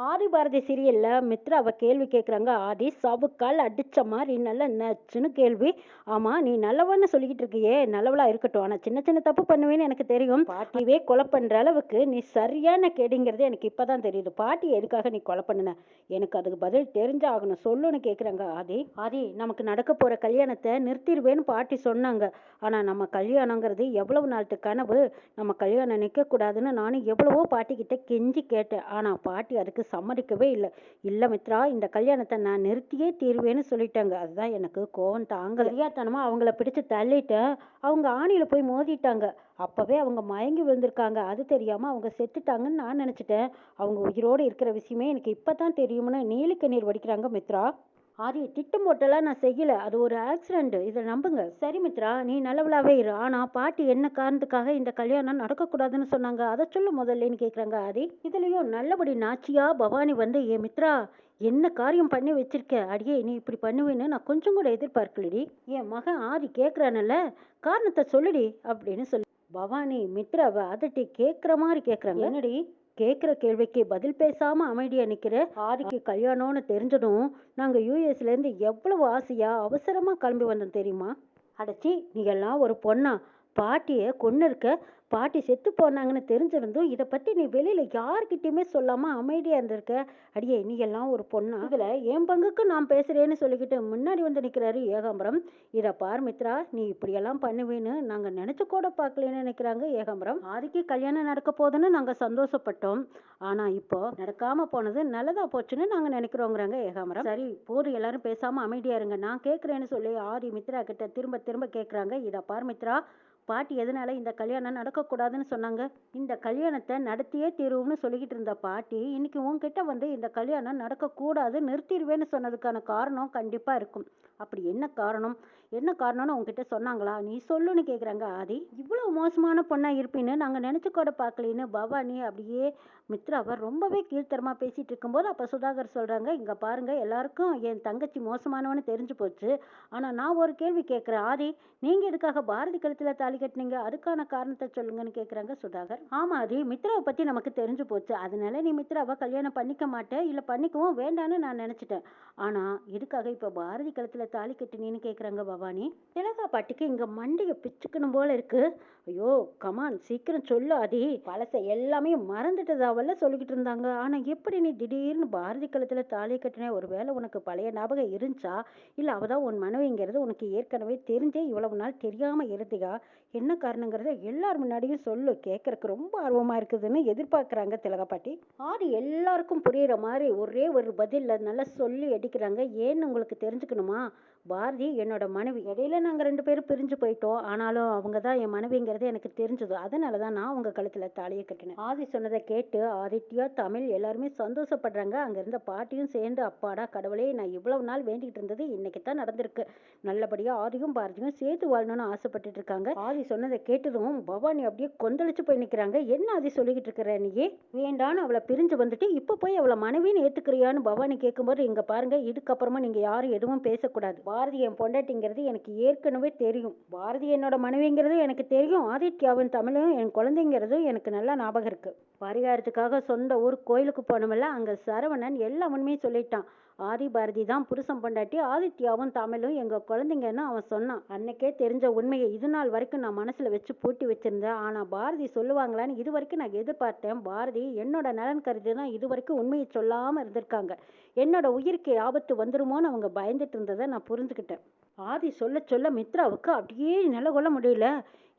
ஆதி பாரதி சீரியல்ல மித்ராவை கேள்வி கேட்குறாங்க. ஆதி சவுக்கால் அடிச்ச மாதிரி நல்ல நச்சுன்னு கேள்வி. ஆமா, நீ நல்லவன்னு சொல்லிக்கிட்டு இருக்கியே, நல்லவளா இருக்கட்டும். ஆனா சின்ன சின்ன தப்பு பண்ணுவேன்னு எனக்கு தெரியும். பாட்டியவே கொலை பண்ற அளவுக்கு நீ சரியான கேடிங்கிறது எனக்கு இப்பதான் தெரியுது. பாட்டி எதுக்காக நீ கொலை பண்ணுன? எனக்கு அதுக்கு பதில் தெரிஞ்சாகணும், சொல்லுன்னு கேட்குறாங்க ஆதி. ஆதி, நமக்கு நடக்க போற கல்யாணத்தை நிறுத்திடுவேன்னு பாட்டி சொன்னாங்க. ஆனா நம்ம கல்யாணங்கிறது எவ்வளவு நாள்ட்டு கனவு. நம்ம கல்யாணம் நிற்கக்கூடாதுன்னு நானும் எவ்வளவோ பாட்டிக்கிட்ட கெஞ்சி கேட்டேன். ஆனா பாட்டி அதுக்கு சம்மதிக்கவே இல்லை. இல்லை மித்ரா, இந்த கல்யாணத்தை நான் நிறுத்தியே தீர்வேன்னு சொல்லிட்டாங்க. அதுதான் எனக்கு கோவம் தாங்க. தெரியாதனமா அவங்கள பிடிச்சு தள்ளிட்டேன். அவங்க ஆணியில போய் மோதிட்டாங்க. அப்பவே அவங்க மயங்கி விழுந்திருக்காங்க. அது தெரியாம அவங்க செத்துட்டாங்கன்னு நான் நினைச்சிட்டேன். அவங்க உயிரோடு இருக்கிற விஷயமே எனக்கு இப்பதான் தெரியும்னு நீலி கண்ணீர் வடிக்கிறாங்க மித்ரா. ஆதி, திட்டம் போட்டெல்லாம் நான் செய்யல. அது ஒரு ஆக்சிடென்ட், இதை நம்புங்க. சரி மித்ரா, நீ நல்லவளாவே இரு. ஆனா பாட்டி என்ன காரணத்துக்காக இந்த கல்யாணம் நடக்கக்கூடாதுன்னு சொன்னாங்க, அதை சொல்லு முதல்லன்னு கேட்குறாங்க ஆதி. இதுலயும் நல்லபடி நாச்சியா பவானி வந்து, ஏ மித்ரா, என்ன காரியம் பண்ணி வச்சிருக்க? அடியே, நீ இப்படி பண்ணுவேன்னு நான் கொஞ்சம் கூட எதிர்பார்க்கலடி. என் மகன் ஆதி கேட்குறானல்ல, காரணத்தை சொல்லுடி அப்படின்னு சொல்லி பவானி மித்ராவை அதட்டி கேட்குற மாதிரி கேட்குறாங்க. என்னடி, கேட்குற கேள்விக்கு பதில் பேசாம அமைதியா நிக்கிற? ஆதிக்கு கல்யாணம்னு தெரிஞ்சதும் நாங்க யூஎஸ்ல இருந்து எவ்வளவு ஆசையா அவசரமா கிளம்பி வந்தோம் தெரியுமா? அடச்சி, நீ எல்லாம் ஒரு பொண்ணா? பாட்டியை கொன்னு இருக்க. பாட்டி செத்து போனாங்கன்னு தெரிஞ்சிருந்தும் இதை பத்தி நீ வெளியில யார்கிட்டயுமே சொல்லாம அமைதியா இருந்திருக்க. அடியே, நீ எல்லாம் ஒரு பொண்ணா? இதுல என் பங்குக்கு நான் பேசுறேன்னு சொல்லிக்கிட்டு முன்னாடி வந்து நிக்கிறாரு ஏகாம்பரம். இதை பார் மித்ரா, நீ இப்படியெல்லாம் பண்ணுவேன்னு நாங்க நினைச்சு கூட பார்க்கலன்னு நினைக்கிறாங்க ஏகாம்பரம். ஆதிக்கு கல்யாணம் நடக்க போதுன்னு நாங்க சந்தோஷப்பட்டோம். ஆனா இப்போ நடக்காம போனது நல்லதா போச்சுன்னு நாங்க நினைக்கிறோங்கிறாங்க ஏகாம்பரம். சரி போது, எல்லாரும் பேசாம அமைதியா இருங்க, நான் கேட்கறேன்னு சொல்லி ஆதி மித்ரா கிட்ட திரும்ப திரும்ப கேட்கறாங்க. இதை பார் மித்ரா, பாட்டி எதனால இந்த கல்யாணம் நடக்கக்கூடாதுன்னு சொன்னாங்க? இந்த கல்யாணத்தை நடத்தியே தீருவோம்னு சொல்லிக்கிட்டு இருந்த பாட்டி இன்னைக்கு உன்கிட்ட வந்து இந்த கல்யாணம் நடக்கக்கூடாது நிறுத்திடுவேன்னு சொன்னதுக்கான காரணம் கண்டிப்பா இருக்கும். அப்படி என்ன காரணம்? என்ன காரணம்னு உங்ககிட்ட சொன்னாங்களா? நீ சொல்லுன்னு கேட்குறாங்க ஆதி. இவ்வளவு மோசமான பொண்ணா இருப்பின்னு நாங்க நினைச்சு கூட பார்க்கலன்னு பவானி அப்படியே மித்ராவை ரொம்பவே கீழ்த்தரமா பேசிட்டு இருக்கும்போது அப்ப சுதாகர் சொல்றாங்க, இங்க பாருங்க, எல்லாருக்கும் என் தங்கச்சி மோசமானவன்னு தெரிஞ்சு போச்சு. ஆனா நான் ஒரு கேள்வி கேட்கிறேன் ஆதி, நீங்க எதுக்காக பாரதி கழுத்துல தாலி கட்டினீங்க? அதுக்கான காரணத்தை சொல்லுங்கன்னு கேக்குறாங்க சுதாகர். ஆமா ஆதி, மித்ராவை பத்தி நமக்கு தெரிஞ்சு போச்சு. அதனால நீ மித்ராவை கல்யாணம் பண்ணிக்க மாட்டே, இல்ல பண்ணிக்கவும் வேண்டான்னு நான் நினைச்சிட்டேன். ஆனா எதுக்காக இப்ப பாரதி கழுத்துல தாலி கட்டினீன்னு கேக்குறாங்க பவானி. திலகா பாட்டிக்கு இங்க மண்டைய பிச்சுக்கணும் போல இருக்கு. ஐயோ கமான், சீக்கிரம் சொல்லு ஆதி. பழச எல்லாமே மறந்துட்டதாவல்ல சொல்லிக்கிட்டு இருந்தாங்க. ஆனா எப்படி நீ திடீர்னு பாரதி கழுத்துல தாலி கட்டின? ஒருவேளை உனக்கு பழைய ஞாபகம் இருந்துச்சா, இல்ல அவதான் உன் மனைவிங்கிறது உனக்கு ஏற்கனவே தெரிஞ்சே இவ்வளவு நாள் தெரியாம இருந்தியா? என்ன காரணங்கிறத எல்லார் முன்னாடியும் சொல்லு, கேட்கறதுக்கு ரொம்ப ஆர்வமா இருக்குதுன்னு எதிர்பார்க்கறாங்க திலகா பாட்டி. ஆதி எல்லாருக்கும் புரியுற மாதிரி ஒரே ஒரு பதில்ல நல்லா சொல்லி அடிக்கிறாங்க. ஏன்னு உங்களுக்கு தெரிஞ்சுக்கணுமா? பாரதி என்னோட மனைவி. இடையில நாங்க 2 பேரும் பிரிஞ்சு போயிட்டோம். ஆனாலும் அவங்க தான் என் மனைவிங்கிறது எனக்கு தெரிஞ்சது. அதனாலதான் நான் உங்க கழுத்துல தாலியை கட்டினேன். ஆதி சொன்னதை கேட்டு ஆதித்யா, தமிழ் எல்லாருமே சந்தோஷப்படுறாங்க. அங்க இருந்த பாட்டியும் சேர்ந்து, அப்பாடா கடவுளே, நான் இவ்வளவு நாள் வேண்டிக்கிட்டு இருந்தது இன்னைக்கு தான் நடந்திருக்கு. நல்லபடியா ஆதியும் பாரதியும் சேர்த்து வாழணும்னு ஆசைப்பட்டுட்டு இருக்காங்க. ஆதி சொன்னதை கேட்டதும் பவானி அப்படியே கொந்தளிச்சு போய் நிக்கிறாங்க. என்ன ஆதி சொல்லிக்கிட்டு இருக்கிற நீயே? வேண்டான்னு அவளை பிரிஞ்சு வந்துட்டு இப்ப போய் அவளை மனைவின்னு ஏத்துக்கிறியான்னு பவானி கேட்கும்போது, இங்க பாருங்க, இதுக்கப்புறமா நீங்க யாரும் எதுவும் பேசக்கூடாது. பாரதி என் பொண்டாட்டிங்கிறது எனக்கு ஏற்கனவே தெரியும். பாரதி என்னோட மனைவிங்கிறது எனக்கு தெரியும். ஆதித்யாவின் தமிழும் என் குழந்தைங்கிறது எனக்கு நல்லா ஞாபகம் இருக்கு. பரிகாரத்துக்காக சொந்த ஊர் கோயிலுக்கு போனோம்ல, அங்க சரவணன் எல்லா உண்மையும் சொல்லிட்டான். ஆதி பாரதி தான் புருஷன் பொண்டாட்டி, ஆதித்யாவும் தமிழும் எங்க குழந்தைங்கன்னு அவன் சொன்னான். அன்னைக்கே தெரிஞ்ச உண்மையை இது நாள் வரைக்கும் நான் மனசுல வச்சு பூட்டி வச்சிருந்தேன். ஆனா பாரதி சொல்லுவாங்களான்னு இது வரைக்கும் நான் எதிர்பார்த்தேன். பாரதி என்னோட நலன் கருதி தான் இது வரைக்கும் உண்மையை சொல்லாம இருந்திருக்காங்க. என்னோட உயிருக்கு ஆபத்து வந்துருமோன்னு அவங்க பயந்துட்டு இருந்ததை நான் புரிஞ்சுக்கிட்டேன். ஆதி சொல்ல சொல்ல மித்ராவுக்கு அப்படியே நில கொள்ள முடியல.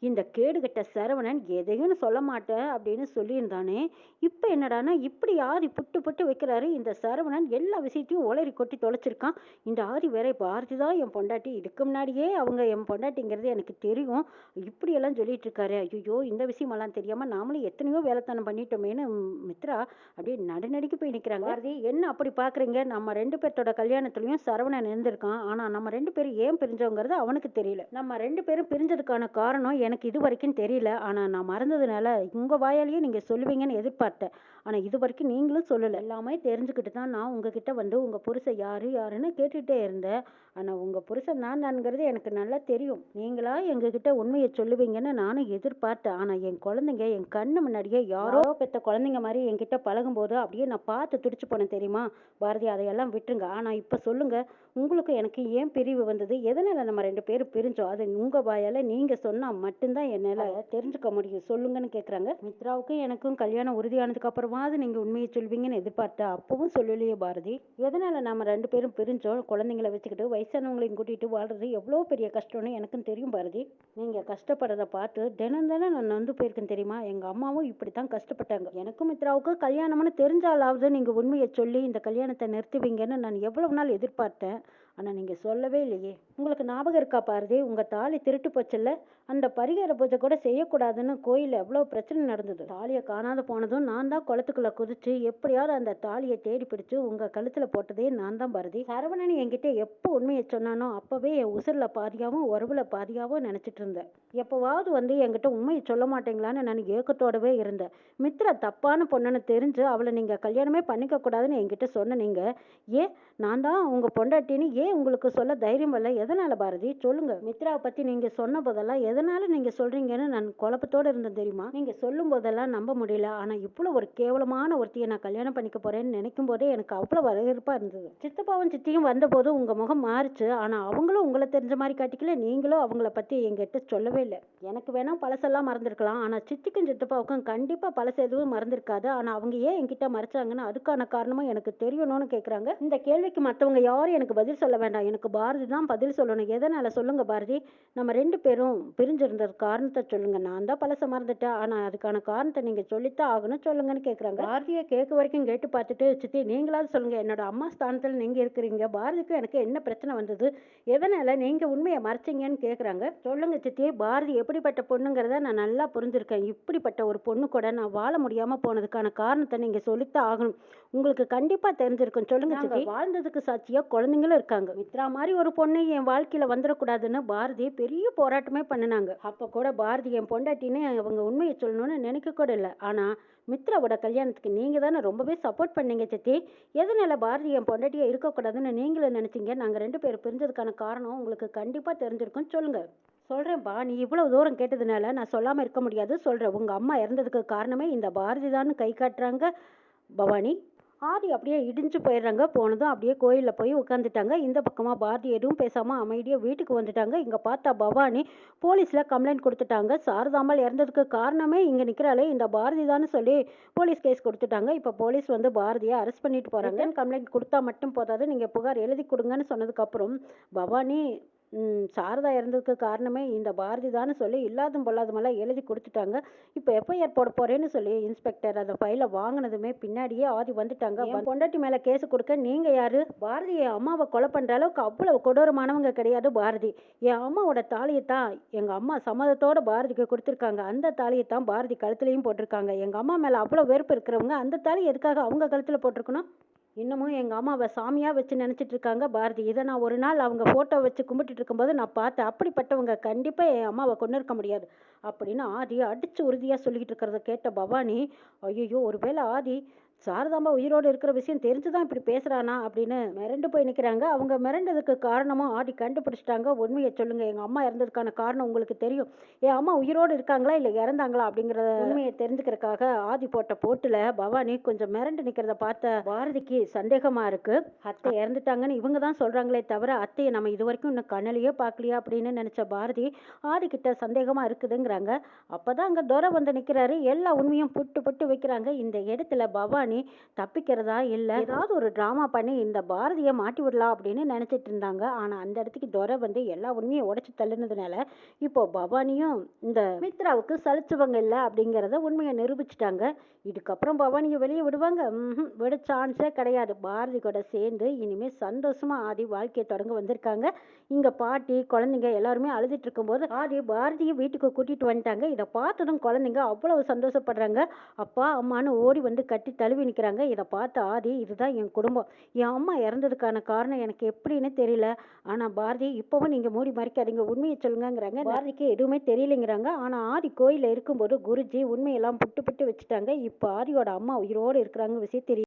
இந்த கேடுகட்ட சரவணன் எதையும் சொல்ல மாட்டேன் அப்படின்னு சொல்லியிருந்தானே, இப்ப என்னடானா இப்படி ஆதி புட்டு புட்டு வைக்கிறாரு. இந்த சரவணன் எல்லா விஷயத்தையும் உளறி கொட்டி தொலைச்சிருக்கான். இந்த ஆதி வேற பாரதி தான் என் பொண்டாட்டி, இதுக்கு முன்னாடியே அவங்க என் பொண்டாட்டிங்கிறது எனக்கு தெரியும், இப்படியெல்லாம் சொல்லிட்டு இருக்காரு. ஐயோ, இந்த விஷயமெல்லாம் தெரியாம நாமளும் எத்தனையோ வேலைத்தனம் பண்ணிட்டோமேன்னு மித்ரா அப்படியே நடுநடுக்கி போய் நிற்கிறாங்க. பாரதி, என்ன அப்படி பாக்குறீங்க? நம்ம 2 பேர்த்தோட கல்யாணத்துலயும் சரவணன் இருந்திருக்கான். ஆனா நம்ம 2 பேரும் ஏன் பிரிஞ்சோங்கிறது அவனுக்கு தெரியல. நம்ம 2 பேரும் பிரிஞ்சதுக்கான காரணம் எனக்கு இது வரைக்கும் தெரியல. ஆனா நான் மறந்ததுனால உங்க வாயாலேயே நீங்க சொல்லுவீங்கன்னு எதிர்பார்த்தேன். ஆனால் இது வரைக்கும் நீங்களும் சொல்லலை. எல்லாமே தெரிஞ்சுக்கிட்டு தான் நான் உங்ககிட்ட வந்து உங்கள் புருஷன் யாருன்னு கேட்டுகிட்டே இருந்தேன். ஆனால் உங்கள் புருஷன் நான்ங்கிறது எனக்கு நல்லா தெரியும். நீங்களா எங்ககிட்ட உண்மையை சொல்லுவீங்கன்னு நானும் எதிர்பார்த்தேன். ஆனால் என் குழந்தைங்க என் கண்ணு முன்னாடியே யாரோ பெத்த குழந்தைங்க மாதிரி என்கிட்ட பழகும்போது அப்படியே நான் பார்த்து துடிச்சு போனேன் தெரியுமா? பாரதி, அதையெல்லாம் விட்டுருங்க. ஆனால் இப்போ சொல்லுங்க, உங்களுக்கு எனக்கு ஏன் பிரிவு வந்தது? எதனால நம்ம 2 பேரும் பிரிஞ்சோம்? அது உங்கள் வாயால் நீங்கள் சொன்னால் மட்டும்தான் என்னால் தெரிஞ்சுக்க முடியும். சொல்லுங்கன்னு கேட்குறாங்க. மித்ராவுக்கும் எனக்கும் கல்யாணம் உறுதியானதுக்கு அப்புறமாவது நீங்கள் உண்மையை சொல்வீங்கன்னு எதிர்பார்த்தேன். அப்பவும் சொல்லலையே பாரதி. எதனால நம்ம 2 பேரும் பிரிஞ்சோம்? குழந்தைங்களை வச்சுக்கிட்டு வயசானவங்களையும் கூட்டிகிட்டு வாழ்றது எவ்வளோ பெரிய கஷ்டம்னு எனக்கும் தெரியும் பாரதி. நீங்கள் கஷ்டப்படுறத பார்த்து தினம் தினம் நான் நொந்து போயிருக்கேன் தெரியுமா? எங்கள் அம்மாவும் இப்படி தான் கஷ்டப்பட்டாங்க. எனக்கும் மித்ராவுக்கும் கல்யாணம்னு தெரிஞ்சாலாவது நீங்கள் உண்மையை சொல்லி இந்த கல்யாணத்தை நிறுத்துவீங்கன்னு நான் எவ்வளவு நாள் எதிர்பார்த்தேன். ஆனால் நீங்கள் சொல்லவே இல்லையே. உங்களுக்கு ஞாபகம் இருக்கா பாரதி? உங்கள் தாலி திருட்டு போச்சுல்ல, அந்த பரிகார பூஜை கூட செய்யக்கூடாதுன்னு கோயிலில் எவ்வளோ பிரச்சனை நடந்தது. தாலியை காணாத போனதும் நான் தான் குளத்துக்குள்ளே குதிச்சு எப்படியாவது அந்த தாலியை தேடி பிடிச்சு உங்கள் கழுத்தில் போட்டதே நான் தான் பாரதி. சரவணன் என்கிட்ட எப்போ உண்மையை சொன்னானோ அப்போவே என் உசுரில் பாதியாகவும் உறவுல பாதியாகவும் நினச்சிட்டு இருந்தேன். எப்போவாவது வந்து என்கிட்ட உண்மையை சொல்ல மாட்டீங்களான்னு நான் ஏக்கத்தோடவே இருந்தேன். மித்ரா தப்பான பொண்ணுன்னு தெரிஞ்சு அவளை நீங்கள் கல்யாணமே பண்ணிக்க கூடாதுன்னு என்கிட்ட சொன்ன நீங்கள் ஏன் நான் தான் உங்கள் பொண்டாட்டின்னு ஏன் உங்களுக்கு சொல்ல தைரியம் இல்லை? எதனால பாரதி? சொல்லுங்க. மித்ராவை பற்றி நீங்கள் சொன்ன போதெல்லாம் எதனால நீங்கள் சொல்கிறீங்கன்னு நான் குழப்பத்தோடு இருந்தேன் தெரியுமா? நீங்கள் சொல்லும் போதெல்லாம் நம்ப முடியல. ஆனால் இவ்வளோ ஒரு கேவலமான ஒருத்தியை நான் கல்யாணம் பண்ணிக்க போகிறேன்னு நினைக்கும் போதே எனக்கு அவ்வளோ வரவேற்பாக இருந்தது. சித்தப்பாவும் சித்தியும் வந்தபோது உங்கள் முகம் மாறிச்சு. ஆனால் அவங்களும் உங்களை தெரிஞ்ச மாதிரி காட்டிக்கல, நீங்களும் அவங்கள பற்றி எங்கிட்ட சொல்லவே இல்லை. எனக்கு வேணா பழசெல்லாம் மறந்துருக்கலாம், ஆனால் சித்திக்கும் சித்தப்பாவுக்கும் கண்டிப்பாக பழசு எதுவும் மறந்துருக்காது. ஆனால் அவங்க ஏன் என்கிட்ட மறைச்சாங்கன்னு அதுக்கான காரணமும் எனக்கு தெரியணும்னு கேட்குறாங்க. இந்த கேள்விக்கு மற்றவங்க யாரும் எனக்கு பதில் சொல்ல வேண்டாம். எனக்கு பாரதி தான் பதில் சொல்லணும். எதனால சொல்லுங்க பாரதி? நம்ம 2 பேரும் பிரிஞ்சிருந்த காரணத்தை சொல்லுங்க. நான் தான் பழச மறந்துட்டேன், ஆனால் அதுக்கான காரணத்தை நீங்கள் சொல்லித்தான் ஆகணும், சொல்லுங்கன்னு கேட்குறாங்க. பாரதியை கேட்க வரைக்கும் கேட்டு பார்த்துட்டு, சித்தி நீங்களாவது சொல்லுங்க, என்னோட அம்மா ஸ்தானத்தில் நீங்கள் இருக்கிறீங்க, பாரதிக்கும் எனக்கு என்ன பிரச்சனை வந்தது? எதனால நீங்கள் உண்மையை மறைச்சிங்கன்னு கேட்குறாங்க. சொல்லுங்க சித்தி, பாரதி எப்படிப்பட்ட பொண்ணுங்கிறத நான் நல்லா புரிஞ்சிருக்கேன். இப்படிப்பட்ட ஒரு பொண்ணு கூட நான் வாழ முடியாமல் போனதுக்கான காரணத்தை நீங்கள் சொல்லித்தான் ஆகணும். உங்களுக்கு கண்டிப்பாக தெரிஞ்சிருக்கும். சொல்லுங்க சித்தி. வாழ்ந்ததுக்கு சாட்சியாக குழந்தைங்களும் இருக்காங்க. மித்ரா மாதிரி ஒரு பொண்ணு என் வாழ்க்கையில் வந்துடக்கூடாதுன்னு பாரதி பெரிய போராட்டமே பண்ணினாங்க. அப்போ கூட பாரதி என் பொண்டாட்டின்னு அவங்க உண்மையை சொல்லணும்னு நினைக்க கூட இல்லை. ஆனால் மித்ராவோட கல்யாணத்துக்கு நீங்கள் தானே ரொம்பவே சப்போர்ட் பண்ணீங்க சித்தி. எதனால பாரதி என் பொண்டாட்டியை இருக்கக்கூடாதுன்னு நீங்களும் நினச்சிங்க? நாங்கள் 2 பேர் பிரிஞ்சதுக்கான காரணம் உங்களுக்கு கண்டிப்பாக தெரிஞ்சிருக்கும். சொல்லுங்க. சொல்கிறேன்ப்பா, நீ இவ்வளோ தூரம் கேட்டதுனால நான் சொல்லாமல் இருக்க முடியாது. சொல்கிறேன். உங்கள் அம்மா இறந்ததுக்கு காரணமே இந்த பாரதி தான் கை காட்டுறாங்க பவானி. ஆதி அப்படியே இடிஞ்சு போயிடுறாங்க. போனதும் அப்படியே கோயிலில் போய் உட்காந்துட்டாங்க. இந்த பக்கமாக பாரதி எதுவும் பேசாமல் அமைதியாக வீட்டுக்கு வந்துட்டாங்க. இங்கே பார்த்தா பவானி போலீஸில் கம்ப்ளைண்ட் கொடுத்துட்டாங்க. சாரதாம்பாள் இறந்ததுக்கு காரணமே இங்கே நிற்கிறாளே இந்த பாரதி தான் சொல்லி போலீஸ் கேஸ் கொடுத்துட்டாங்க. இப்போ போலீஸ் வந்து பாரதியை அரெஸ்ட் பண்ணிட்டு போகிறாங்க. கம்ப்ளைண்ட் கொடுத்தா மட்டும் போதாது, நீங்கள் புகார் எழுதி கொடுங்கன்னு சொன்னதுக்கப்புறம் பவானி சாரதா இறந்ததுக்கு காரணமே இந்த பாரதி தான் சொல்லி இல்லாதும் பொல்லாதுமெல்லாம் எழுதி கொடுத்துட்டாங்க. இப்போ எஃப்ஐஆர் போட போறேன்னு சொல்லி இன்ஸ்பெக்டர் அந்த ஃபைலை வாங்கினதுமே பின்னாடியே ஆதி வந்துட்டாங்க. பொண்டாட்டி மேலே கேஸ் கொடுக்க நீங்கள் யாரு? பாரதி என் அம்மாவை கொலை பண்ணுற அளவுக்கு அவ்வளவு கொடூரமானவங்க கிடையாது பாரதி. என் அம்மாவோட தாலியை தான் எங்கள் அம்மா சம்மதத்தோட பாரதிக்கு கொடுத்துருக்காங்க. அந்த தாலியை தான் பாரதி கழுத்துலையும் போட்டிருக்காங்க. எங்கள் அம்மா மேலே அவ்வளோ வெறுப்பு இருக்கிறவங்க அந்த தாலி எதுக்காக அவங்க கழுத்தில் போட்டிருக்கணும்? இன்னமும் எங்கள் அம்மாவை சாமியாக வச்சு நினச்சிட்டு இருக்காங்க பாரதி. இதை நான் ஒரு நாள் அவங்க ஃபோட்டோ வச்சு கும்பிட்டுட்டு இருக்கும்போது நான் பார்த்தேன். அப்படிப்பட்டவங்க கண்டிப்பாக என் அம்மாவை கொண்டு இருக்க முடியாது அப்படின்னு ஆதி அடித்து உறுதியாக சொல்லிக்கிட்டு இருக்கிறத கேட்ட பவானி, ஐயோ ஒருவேளை ஆதி சாரதாம்பா உயிரோடு இருக்கிற விஷயம் தெரிஞ்சுதான் இப்படி பேசுறானா அப்படின்னு மிரண்டு போய் நிற்கிறாங்க. அவங்க மிரண்டதுக்கு காரணமும் ஆதி கண்டுபிடிச்சிட்டாங்க. உண்மையை சொல்லுங்க, எங்கள் அம்மா இறந்ததுக்கான காரணம் உங்களுக்கு தெரியும். என் அம்மா உயிரோடு இருக்காங்களா இல்லை இறந்தாங்களா அப்படிங்கிற உண்மையை தெரிஞ்சுக்கிறதுக்காக ஆதி போட்ட போட்டுல பவானி கொஞ்சம் மிரண்டு நிற்கிறத பார்த்த பாரதிக்கு சந்தேகமா இருக்கு. அத்தை இறந்துட்டாங்கன்னு இவங்க தான் சொல்றாங்களே தவிர அத்தையை நம்ம இது வரைக்கும் இன்னும் கண்ணிலேயே பார்க்கலையா அப்படின்னு நினைச்ச பாரதி ஆதி கிட்ட சந்தேகமா இருக்குதுங்கிறாங்க. அப்பதான் அங்க துரை வந்து நிற்கிறாரு. எல்லா உண்மையும் புட்டு புட்டு வைக்கிறாங்க. இந்த இடத்துல பவானி தப்பிக்கிறதா இல்லை ஏதாவது ஒரு டிராமா பண்ணி இந்த பாரதியை மாட்டி விடலாம் அப்படின்னு நினைச்சிட்டு இருந்தாங்க. ஆனா அந்த இடத்துக்கு துரை வந்து எல்லா உண்மையும் உடைச்சு தள்ளுனதுனால இப்போ பவானியும் இந்த மித்ராவுக்கு சலிச்சவங்க இல்லை அப்படிங்கிறத உண்மையை நிரூபிச்சிட்டாங்க. இதுக்கப்புறம் பவானியை வெளியே விடுவாங்க? விட சான்ஸே கிடையாது. பாரதி கூட சேர்ந்து இனிமேல் சந்தோஷமா ஆதி வாழ்க்கையை தொடங்க வந்திருக்காங்க. இங்க பாட்டி குழந்தைங்க எல்லாருமே அழுதுட்டு இருக்கும்போது ஆதி பாரதியை வீட்டுக்கு கூட்டிட்டு வந்துட்டாங்க. இதை பார்த்ததும் குழந்தைங்க அவ்வளவு சந்தோஷப்படுறாங்க. அப்பா அம்மானு ஓடி வந்து கட்டி தழுவி தழுவி நிற்கிறாங்க. இதை பார்த்த ஆதி, இதுதான் என் குடும்பம், என் அம்மா இறந்ததுக்கான காரணம் எனக்கு எப்படின்னு தெரியல, ஆனால் பாரதி இப்போவும் நீங்கள் மூடி மறைக்காதீங்க, உண்மையை சொல்லுங்கங்கிறாங்க. பாரதிக்கு எதுவுமே தெரியலைங்கிறாங்க. ஆனால் ஆதி கோயிலில் இருக்கும்போது குருஜி உண்மையெல்லாம் புட்டு புட்டு வச்சுட்டாங்க. இப்போ ஆதியோட அம்மா உயிரோடு இருக்கிறாங்க விஷயம் தெரியும்.